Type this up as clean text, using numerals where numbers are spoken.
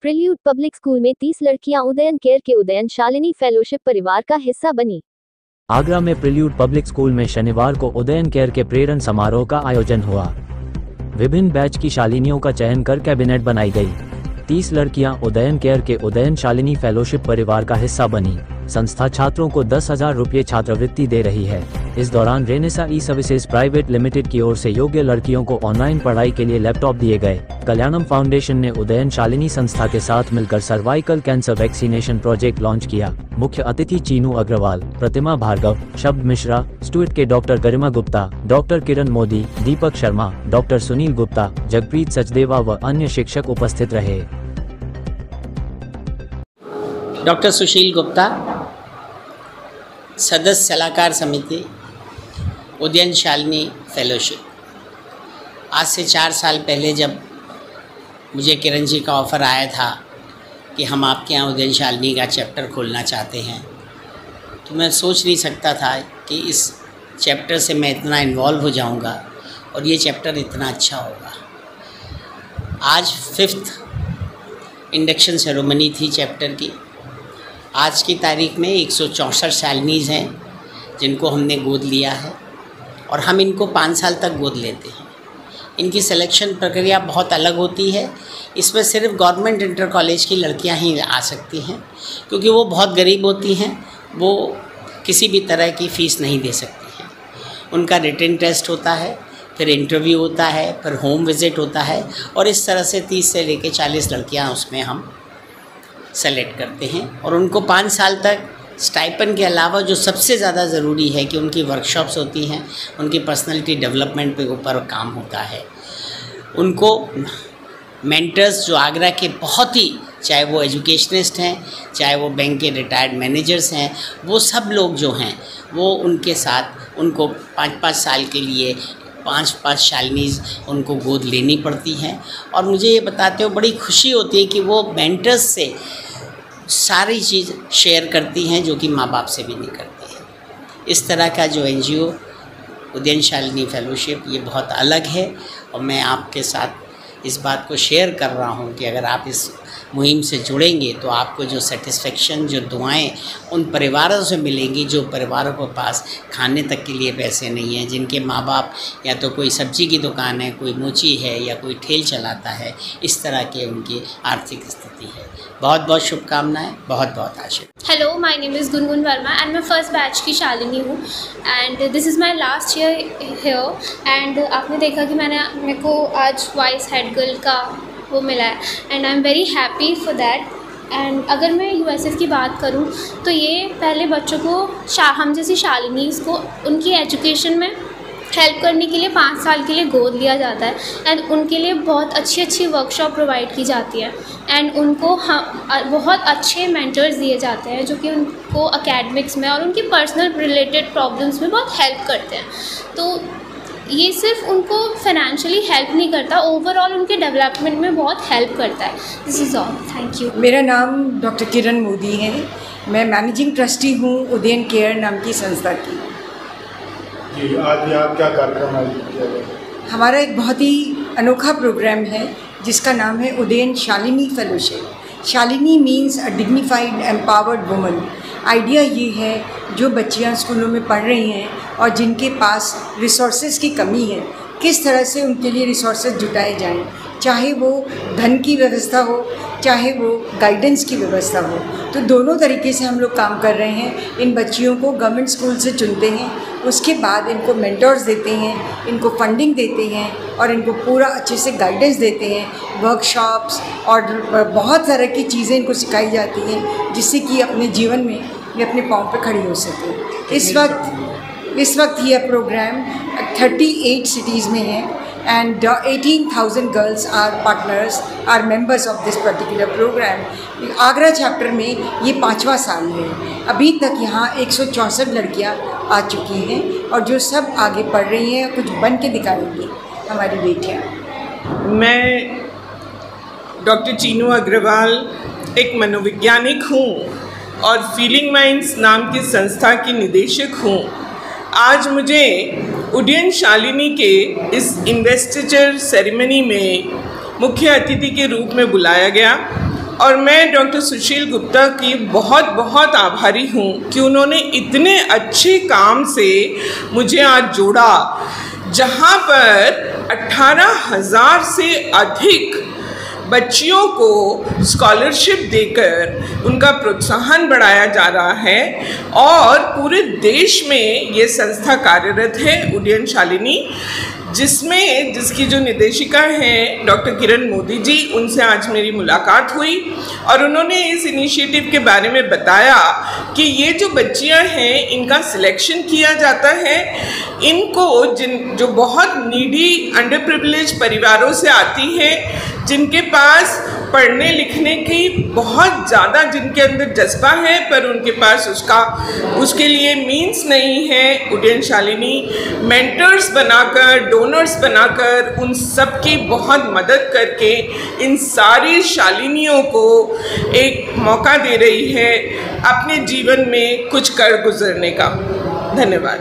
Prelude public school में 30 लड़कियां Udayan care के उदयन शालिनी फेलोशिप परिवार का हिस्सा बनी। आगरा में प्रिल्यूड पब्लिक स्कूल में शनिवार को उदयन केयर के प्रेरण समारोह का आयोजन हुआ। विभिन्न बैच की शालिनियों का चयन कर कैबिनेट बनाई गई। 30 लड़कियां उदयन केयर के उदयन शालिनी फेलोशिप परिवार का हिस्सा बनी। संस्था छात्रों को 10,000 रुपये छात्रवृत्ति दे रही है। इस दौरान रेनेसा ई सर्विसेज प्राइवेट लिमिटेड की ओर से योग्य लड़कियों को ऑनलाइन पढ़ाई के लिए लैपटॉप दिए गए। कल्याणम फाउंडेशन ने उदयन शालिनी संस्था के साथ मिलकर cervical cancer vaccination project launch किया। मुख्य अतिथि चीनू अग्रवाल, प्रतिमा भार्गव, शब्द मिश्रा, स्टुअर्ट के डॉक्टर गरिमा गुप्ता, डॉक्टर किरण मोदी, दीपक शर्मा, डॉक्टर सुनील गुप्ता, जगप्रीत सचदेवा व अन्य शिक्षक उपस्थित रहे। डॉक्टर सुशील गुप्ता, सदस्य सलाहकार समिति, उदयन शालिनी फेलोशिप। आज से 4 साल पहले जब मुझे किरण जी का ऑफ़र आया था कि हम आपके यहाँ उदयन शालिनी का चैप्टर खोलना चाहते हैं, तो मैं सोच नहीं सकता था कि इस चैप्टर से मैं इतना इन्वॉल्व हो जाऊँगा और ये चैप्टर इतना अच्छा होगा। आज 5th इंडक्शन सेरेमनी थी चैप्टर की। आज की तारीख में 164 शालिनीज़ हैं जिनको हमने गोद लिया है और हम इनको 5 साल तक गोद लेते हैं। इनकी सिलेक्शन प्रक्रिया बहुत अलग होती है। इसमें सिर्फ गवर्नमेंट इंटर कॉलेज की लड़कियां ही आ सकती हैं, क्योंकि वो बहुत गरीब होती हैं, वो किसी भी तरह की फ़ीस नहीं दे सकती हैं। उनका रिटन टेस्ट होता है, फिर इंटरव्यू होता है, फिर होम विज़िट होता है और इस तरह से 30 से लेकर 40 लड़कियाँ उसमें हम सेलेक्ट करते हैं और उनको 5 साल तक स्टाइपेंड के अलावा जो सबसे ज़्यादा ज़रूरी है कि उनकी वर्कशॉप्स होती हैं, उनकी पर्सनालिटी डेवलपमेंट पे ऊपर काम होता है। उनको मेंटर्स जो आगरा के बहुत ही, चाहे वो एजुकेशनिस्ट हैं, चाहे वो बैंक के रिटायर्ड मैनेजर्स हैं, वो सब लोग जो हैं वो उनके साथ उनको 5-5 साल के लिए 5-5 शालिनीज़ उनको गोद लेनी पड़ती हैं। और मुझे ये बताते हुए बड़ी खुशी होती है कि वो मेंटर्स से सारी चीज़ शेयर करती हैं जो कि माँ बाप से भी नहीं करती हैं। इस तरह का जो NGO उदयन शालिनी फेलोशिप, ये बहुत अलग है और मैं आपके साथ इस बात को शेयर कर रहा हूँ कि अगर आप इस मुहिम से जुड़ेंगे तो आपको जो सेटिस्फेक्शन, जो दुआएं उन परिवारों से मिलेंगी जो परिवारों के पास खाने तक के लिए पैसे नहीं हैं, जिनके माँ बाप या तो कोई सब्जी की दुकान है, कोई मोची है या कोई ठेल चलाता है, इस तरह के उनकी आर्थिक स्थिति है। बहुत बहुत शुभकामनाएं, बहुत बहुत आशीर्वाद। Hello, my name is Gungun Verma and मैं फर्स्ट बैच की शालिनी हूँ and this is my last year here. And आपने देखा कि मेरे को आज वाइस हेड गर्ल का वो मिला है and I am very happy for that. And अगर मैं USF की बात करूँ तो ये पहले बच्चों को हम जैसी शालिनीज़ को उनकी एजुकेशन में हेल्प करने के लिए 5 साल के लिए गोद लिया जाता है एंड उनके लिए बहुत अच्छी वर्कशॉप प्रोवाइड की जाती है एंड उनको बहुत अच्छे मेंटर्स दिए जाते हैं जो कि उनको एकेडमिक्स में और उनकी पर्सनल रिलेटेड प्रॉब्लम्स में बहुत हेल्प करते हैं। तो ये सिर्फ उनको फाइनेंशियली हेल्प नहीं करता, ओवरऑल उनके डेवलपमेंट में बहुत हेल्प करता है। This is all, thank you. मेरा नाम डॉक्टर किरण मोदी है। मैं मैनेजिंग ट्रस्टी हूँ उदयन केयर नाम की संस्था की। जी, आज यहाँ क्या कार्यक्रम आयोजित किया गया? हमारा एक बहुत ही अनोखा प्रोग्राम है जिसका नाम है उदयन शालिनी फेलोशिप। शालिनी मीन्स अ डिग्निफाइड एम्पावर्ड वुमन। आइडिया ये है, जो बच्चियाँ स्कूलों में पढ़ रही हैं और जिनके पास रिसोर्सेज की कमी है, किस तरह से उनके लिए रिसोर्सेज जुटाए जाएं, चाहे वो धन की व्यवस्था हो, चाहे वो गाइडेंस की व्यवस्था हो। तो दोनों तरीके से हम लोग काम कर रहे हैं। इन बच्चियों को गवर्नमेंट स्कूल से चुनते हैं, उसके बाद इनको मेंटर्स देते हैं, इनको फंडिंग देते हैं और इनको पूरा अच्छे से गाइडेंस देते हैं। वर्कशॉप्स और बहुत तरह की चीज़ें इनको सिखाई जाती हैं जिससे कि अपने जीवन में ये अपने पाँव पे खड़ी हो सके। इस वक्त यह प्रोग्राम 38 सिटीज़ में है and 18,000 girls are partners, are members of this particular program. Agra chapter में ये 5वां साल है। अभी तक यहाँ 164 लड़कियाँ आ चुकी हैं और जो सब आगे पढ़ रही हैं, कुछ बन के दिखाएंगी हमारी बेटियाँ। मैं डॉक्टर चीनू अग्रवाल एक मनोवैज्ञानिक हूँ और फीलिंग माइंड्स नाम की संस्था की निदेशक हूँ। आज मुझे उदयन शालिनी के इस इन्वेस्टिचर सेरेमनी में मुख्य अतिथि के रूप में बुलाया गया और मैं डॉक्टर सुशील गुप्ता की बहुत बहुत आभारी हूँ कि उन्होंने इतने अच्छे काम से मुझे आज जोड़ा, जहाँ पर 18,000 से अधिक बच्चियों को स्कॉलरशिप देकर उनका प्रोत्साहन बढ़ाया जा रहा है और पूरे देश में ये संस्था कार्यरत है उदयन शालिनी, जिसकी जो निदेशिका हैं डॉक्टर किरण मोदी जी, उनसे आज मेरी मुलाकात हुई और उन्होंने इस इनिशिएटिव के बारे में बताया कि ये जो बच्चियां हैं इनका सिलेक्शन किया जाता है, इनको जो बहुत नीडी अंडर प्रिविलेज परिवारों से आती है, जिनके पास पढ़ने लिखने की बहुत ज़्यादा जिनके अंदर जज्बा है पर उनके पास उसके लिए मीन्स नहीं है, उदयन शालिनी मेंटर्स बनाकर, डोनर्स बनाकर उन सब की बहुत मदद करके इन सारी शालिनियों को एक मौका दे रही है अपने जीवन में कुछ कर गुजरने का। धन्यवाद।